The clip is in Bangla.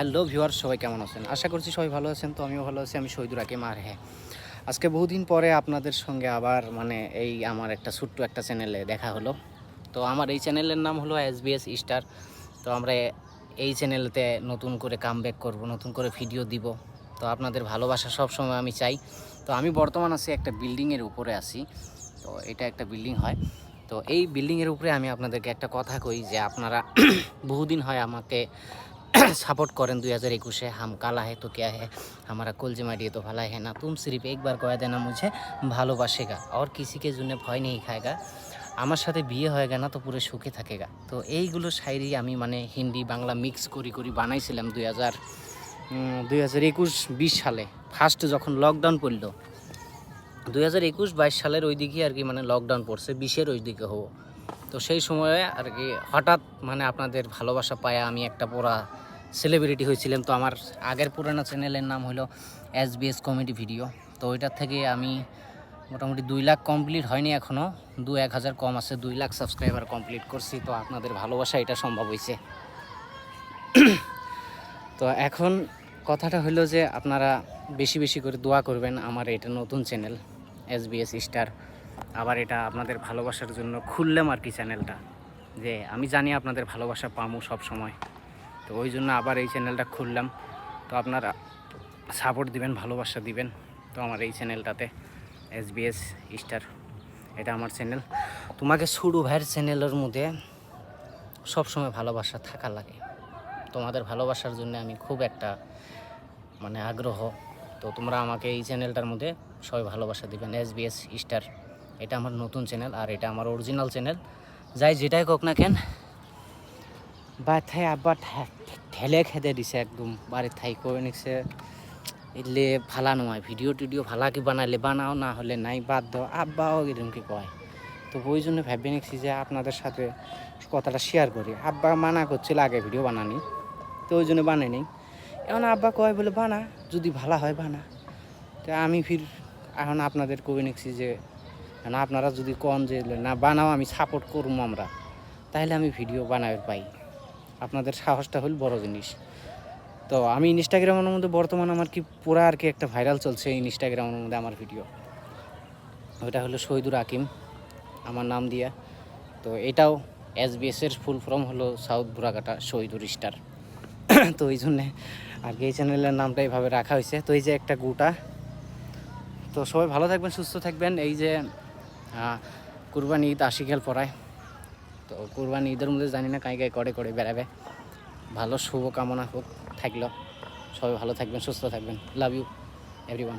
হ্যালো ভিউয়ার, সবাই কেমন আছেন? আশা করছি সবাই ভালো আছেন। তো আমিও ভালো আছি। আমি শহীদুর হাকিম। আর হ্যাঁ, আজকে বহুদিন পরে আপনাদের সঙ্গে আবার এই আমার একটা ছোট্ট একটা চ্যানেলে দেখা হলো। তো আমার এই চ্যানেলের নাম হলো SBS স্টার। তো আমরা এই চ্যানেলতে নতুন করে কামব্যাক করব, নতুন করে ভিডিও দিব। তো আপনাদের ভালোবাসা সবসময় আমি চাই। তো আমি বর্তমান আছি একটা বিল্ডিংয়ের উপরে আছি। তো এটা একটা বিল্ডিং হয়। তো এই বিল্ডিংয়ের উপরে আমি আপনাদেরকে একটা কথা কই যে আপনারা বহুদিন হয় আমাকে सपोर्ट करें 2021 हम काला है तो क्या है, हमारा कुलजे माटिए तो भला है ना, तुम सिर्फ एक बार कह देना मुझे ভালোবাসেগা और किसी के জন্য ভয় নেই খায়গা, আমার সাথে বিয়ে হয়েগা না তো পুরো সুখে থাকেগা। তো এইগুলো শায়রি আমি হিন্দি বাংলা মিক্স করি বানাইছিলাম 2021-22 সালে ফার্স্ট যখন লকডাউন পড়লো। 2021-22 সালের ওই দিকে আর কি লকডাউন পড়ছে 20-এর ওই দিকে হবো। তো সেই সময়ে আর কি হঠাৎ আপনাদের ভালোবাসা পায়া আমি একটা পুরা সেলিব্রিটি হয়েছিলাম। তো আমার আগের পুরানো চ্যানেলের নাম হলো SBS কমেডি ভিডিও। তো ওইটার থেকে আমি মোটামুটি 2 লাখ কমপ্লিট হয়নি, এখনও 2-1000 কম আছে, 2 লাখ সাবস্ক্রাইবার কমপ্লিট করছি। তো আপনাদের ভালোবাসা এটা সম্ভব হয়েছে। তো এখন কথাটা হলো যে আপনারা বেশি বেশি করে দোয়া করবেন। আমার এটা নতুন চ্যানেল SBS স্টার, আবার এটা আপনাদের ভালোবাসার জন্য খুললাম আর কি চ্যানেলটা, যে আমি জানি আপনাদের ভালোবাসা পামু সব সময়। তো ওই জন্য আবার এই চ্যানেলটা খুললাম। তো আপনারা সাপোর্ট দিবেন, ভালোবাসা দিবেন। তো আমার এই চ্যানেলটাতে SBS স্টার, এটা আমার চ্যানেল। তোমাকে সুডু ভাইয়ের চ্যানেলের মধ্যে সবসময় ভালোবাসা থাকা লাগে। তোমাদের ভালোবাসার জন্য আমি খুব একটা আগ্রহ। তো তোমরা আমাকে এই চ্যানেলটার মধ্যে সবাই ভালোবাসা দিবেন। SBS স্টার, এটা আমার নতুন চ্যানেল আর এটা আমার অরিজিনাল চ্যানেল। যাই যেটাই হোক না কেন, বাড়ির থাই আব্বা ঠেলে খেতে দিছে একদম। বাড়ির থাই কয়ে নিচ্ছে এলে ভালা নয়, ভিডিও টিডিও ভালা কি বানাইলে বানাও, না হলে নাই বাদ দাও, আব্বাও এরকম কি কয়। তো ওই জন্য ভেবে নিচ্ছি যে আপনাদের সাথে কথাটা শেয়ার করি। আব্বা মানা করছিল আগে ভিডিও বানানি, তো ওই জন্য বানাই নেই। এখন আব্বা কয় বলে বানা, যদি ভালো হয় বানা। তো আমি এখন আপনাদের কবে নিচ্ছি যে না, আপনারা যদি কন যে না বানাও, আমি সাপোর্ট করবো আমরা, তাহলে আমি ভিডিও বানাবার পাই। আপনাদের সাহসটা হল বড় জিনিস। তো আমি ইনস্টাগ্রামের মধ্যে বর্তমান আমার কি পুরা আর কি একটা ভাইরাল চলছে ইনস্টাগ্রামের মধ্যে আমার ভিডিও। ওইটা হলো শহীদুর হাকিম আমার নাম দিয়া। তো এটাও SBSের ফুল ফর্ম হলো সাউথ বুড়াকাটা শহীদুর স্টার। তো ওই জন্যে আর কি এই চ্যানেলের নামটা এইভাবে রাখা হয়েছে। তো এই যে একটা গোটা। তো সবাই ভালো থাকবেন, সুস্থ থাকবেন। এই যে কুরবানি ঈদ আশিকেল পড়ায়, তো কুরবানি ঈদের মধ্যে জানি না কাই করে বেড়াবে। ভালো শুভকামনা হোক থাকলো। সবাই ভালো থাকবেন, সুস্থ থাকবেন। Love you everyone.